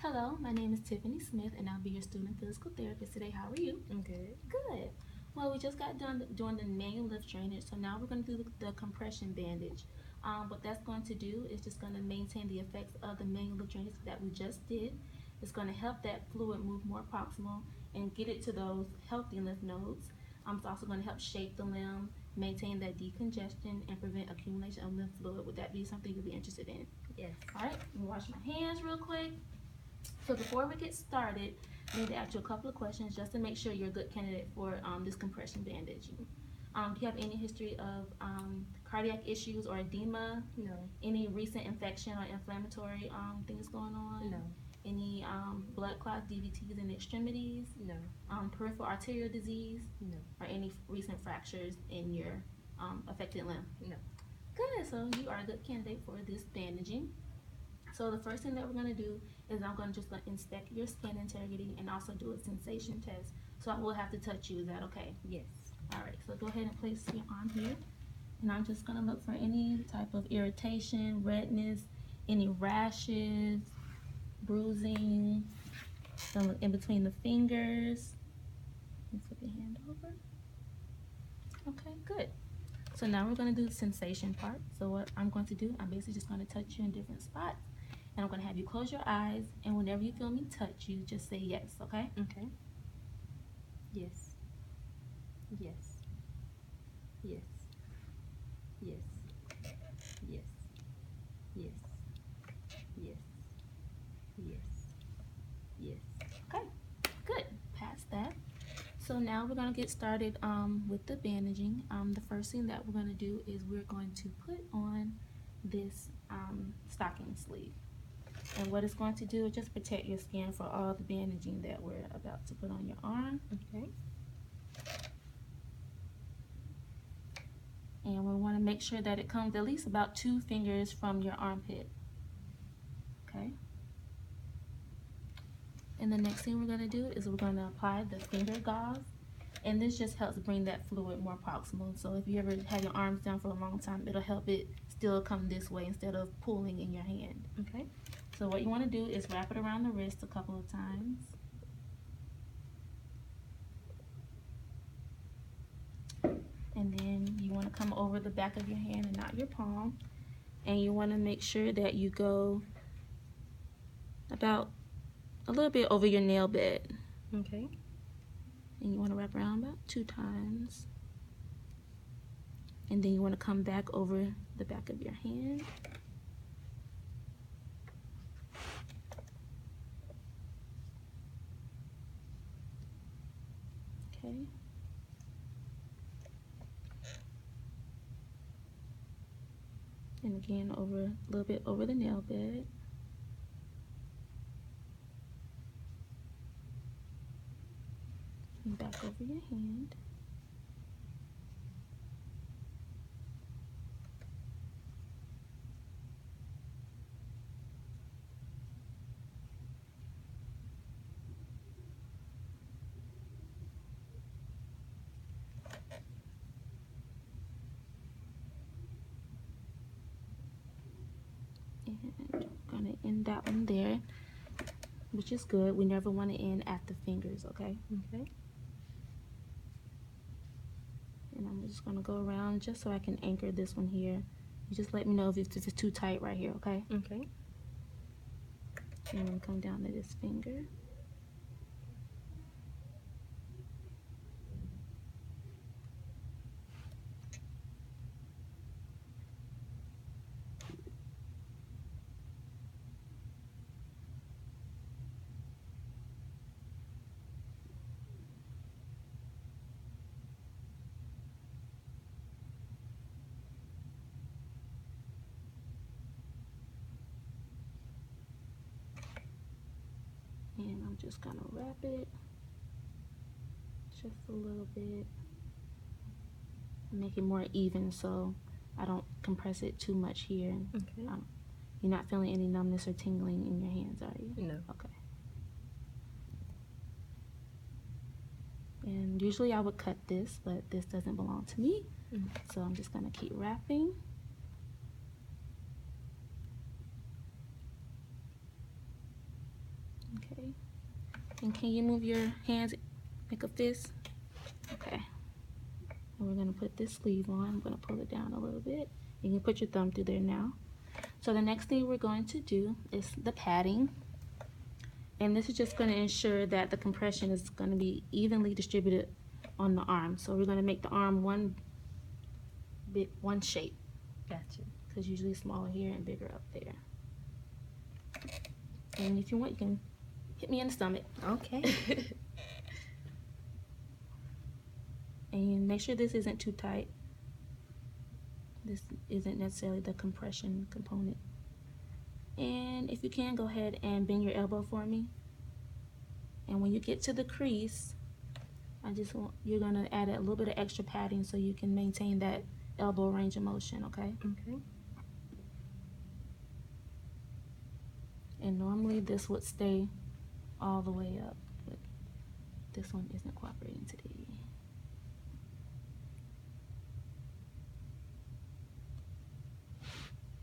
Hello, my name is Tiffany Smith, and I'll be your student physical therapist today. How are you? I'm good. Good. Well, we just got done doing the manual lift drainage, so now we're going to do the compression bandage. What that's going to do is just going to maintain the effects of the manual lift drainage that we just did. It's going to help that fluid move more proximal and get it to those healthy lymph nodes. It's also going to help shape the limb, maintain that decongestion, and prevent accumulation of lymph fluid. Would that be something you'd be interested in? Yes. All right, let me wash my hands real quick. So before we get started, I need to ask you a couple of questions just to make sure you're a good candidate for this compression bandaging. Do you have any history of cardiac issues or edema? No. Any recent infection or inflammatory things going on? No. Any blood clots, DVTs in the extremities? No. Peripheral arterial disease? No. Or any recent fractures in your affected limb? No. Good, so you are a good candidate for this bandaging. So the first thing that we're going to do is I'm going to just inspect your skin integrity and also do a sensation test. So I will have to touch you. Is that okay? Yes. All right. So go ahead and place your arm here. And I'm just going to look for any type of irritation, redness, any rashes, bruising, some in between the fingers. Flip your hand over. Okay, good. So now we're going to do the sensation part. So what I'm going to do, I'm basically just going to touch you in different spots. And I'm going to have you close your eyes, and whenever you feel me touch you, just say yes, okay? Okay. Yes. Yes. Yes. Yes. Yes. Yes. Yes. Yes. Yes. Okay, good. Past that. So now we're going to get started with the bandaging. The first thing that we're going to do is we're going to put on this stocking sleeve. And what it's going to do is just protect your skin for all the bandaging that we're about to put on your arm. Okay. And we want to make sure that it comes at least about 2 fingers from your armpit. Okay. And the next thing we're going to do is we're going to apply the finger gauze. And this just helps bring that fluid more proximal. So if you ever have your arms down for a long time, it'll help it still come this way instead of pulling in your hand. Okay. So what you want to do is wrap it around the wrist a couple of times. And then you want to come over the back of your hand and not your palm. And you want to make sure that you go about a little bit over your nail bed. Okay. And you want to wrap around about 2 times. And then you want to come back over the back of your hand. Okay. And again, over a little bit over the nail bed. And back over your hand. And we're gonna end that one there, which is good. We never want to end at the fingers, okay? Okay. And I'm just gonna go around just so I can anchor this one here. You just let me know if it's too tight right here, okay? Okay. And I'm gonna come down to this finger. And I'm just gonna wrap it just a little bit. Make it more even so I don't compress it too much here. Okay. You're not feeling any numbness or tingling in your hands, are you? No. Okay. And usually I would cut this, but this doesn't belong to me. So I'm just gonna keep wrapping. Okay. And can you move your hands, make a fist? Okay. And we're gonna put this sleeve on. I'm gonna pull it down a little bit. You can put your thumb through there now. So the next thing we're going to do is the padding. And this is just gonna ensure that the compression is gonna be evenly distributed on the arm. So we're gonna make the arm one shape. Gotcha. Because usually smaller here and bigger up there. And if you want, you can hit me in the stomach. Okay. And you make sure this isn't too tight. This isn't necessarily the compression component. And if you can, go ahead and bend your elbow for me. And when you get to the crease, you're gonna add a little bit of extra padding so you can maintain that elbow range of motion, okay? Okay. And normally this would stay all the way up, but this one isn't cooperating today.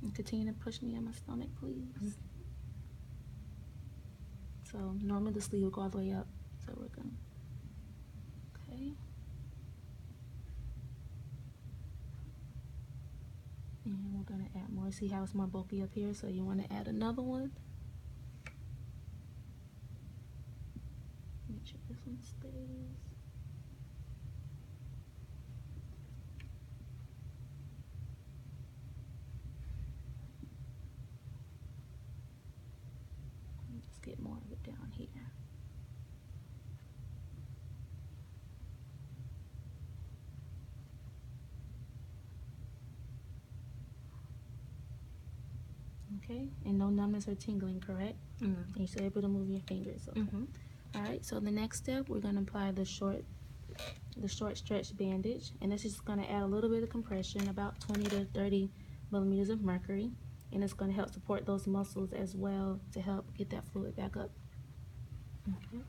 And continue to push me in my stomach, please. So normally the sleeve will go all the way up, so we're gonna, okay. And we're gonna add more. See how it's more bulky up here, so you wanna add another one. Make sure this one stays. Let's get more of it down here. Okay, and no numbness or tingling, correct? Mm-hmm. And you're still able to move your fingers, okay? Mm-hmm. All right, so the next step, we're gonna apply the short stretch bandage, and this is gonna add a little bit of compression, about 20 to 30 millimeters of mercury, and it's gonna help support those muscles as well to help get that fluid back up. Okay.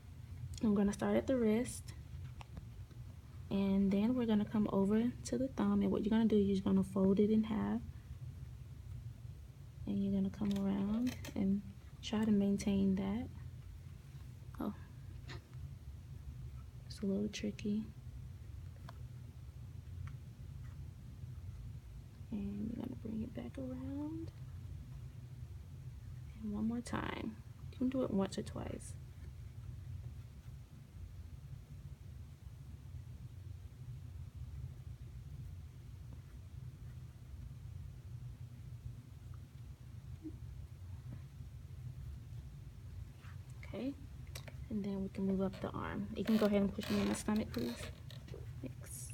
I'm gonna start at the wrist, and then we're gonna come over to the thumb, and what you're gonna do is you're gonna fold it in half, and you're gonna come around and try to maintain that. Oh, it's a little tricky. And you're gonna bring it back around. And one more time. You can do it once or twice. Okay, and then we can move up the arm. You can go ahead and push me in my stomach, please. Thanks.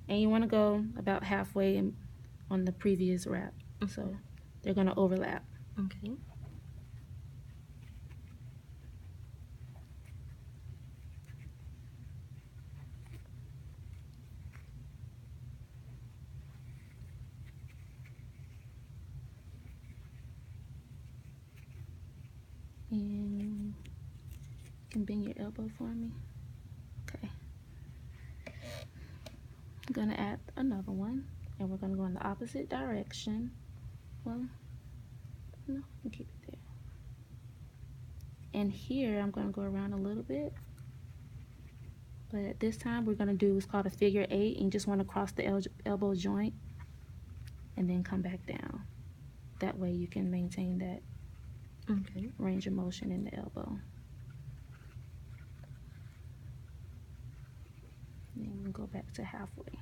And you want to go about halfway on the previous wrap, so they're going to overlap. Okay. And you can bend your elbow for me. Okay. I'm going to add another one, and we're going to go in the opposite direction. Well, no, we can keep it there. And here, I'm going to go around a little bit. But at this time, we're going to do what's called a figure 8, and you just want to cross the elbow joint and then come back down. That way you can maintain that range of motion in the elbow. And then we'll go back to halfway.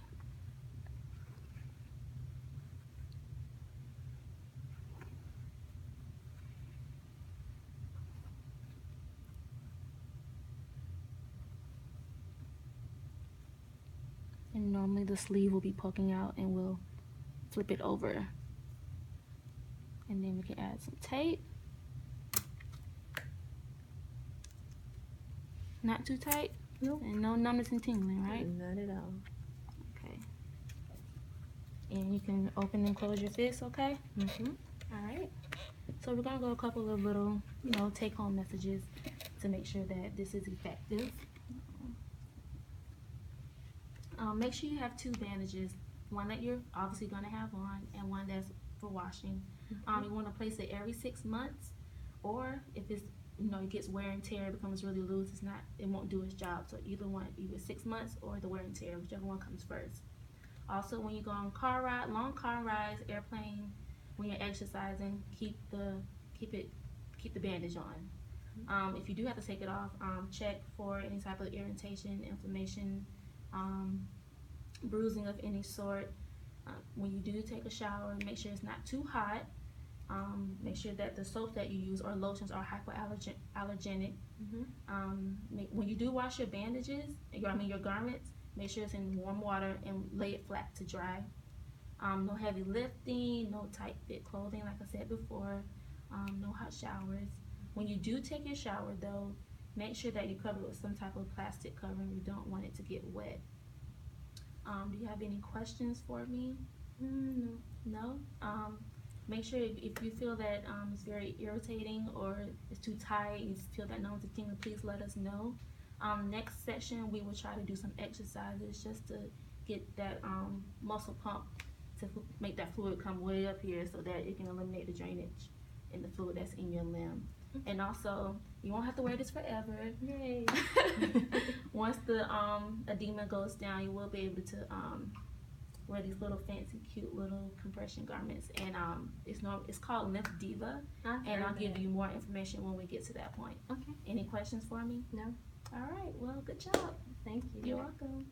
And normally the sleeve will be poking out, and we'll flip it over. And then we can add some tape. Not too tight? Nope. And no numbness and tingling, right? Not at all. Okay. And you can open and close your fist, okay? Mm-hmm. All right. So we're going to go a couple of little, take-home messages to make sure that this is effective. Make sure you have 2 bandages, one that you're obviously going to have on and one that's for washing. You want to place it every 6 months, or if it's it gets wear and tear, it becomes really loose, it won't do its job. So either 6 months or the wear and tear, whichever one comes first. Also, when you go on long car rides, airplane, when you're exercising, keep the bandage on. If you do have to take it off, check for any type of irritation, inflammation, bruising of any sort. When you do take a shower, make sure it's not too hot. Make sure that the soap that you use or lotions are hypoallergenic. When you do wash your bandages, your garments, make sure it's in warm water and lay it flat to dry. No heavy lifting, no tight fit clothing, like I said before, no hot showers. When you do take your shower though, make sure that you cover it with some type of plastic covering. You don't want it to get wet. Do you have any questions for me? No? Make sure if you feel that it's very irritating or it's too tight, you feel that numbs and tingling, please let us know. Next session, we will try to do some exercises just to get that muscle pump to make that fluid come way up here so that it can eliminate the drainage in the fluid that's in your limb. And also, you won't have to wear this forever. Yay! Once the edema goes down, you will be able to wear these little fancy, cute little compression garments. And it's called Lymph Diva. And I'll give you more information when we get to that point. Okay. Any questions for me? No. All right. Well, good job. Thank you. You're welcome.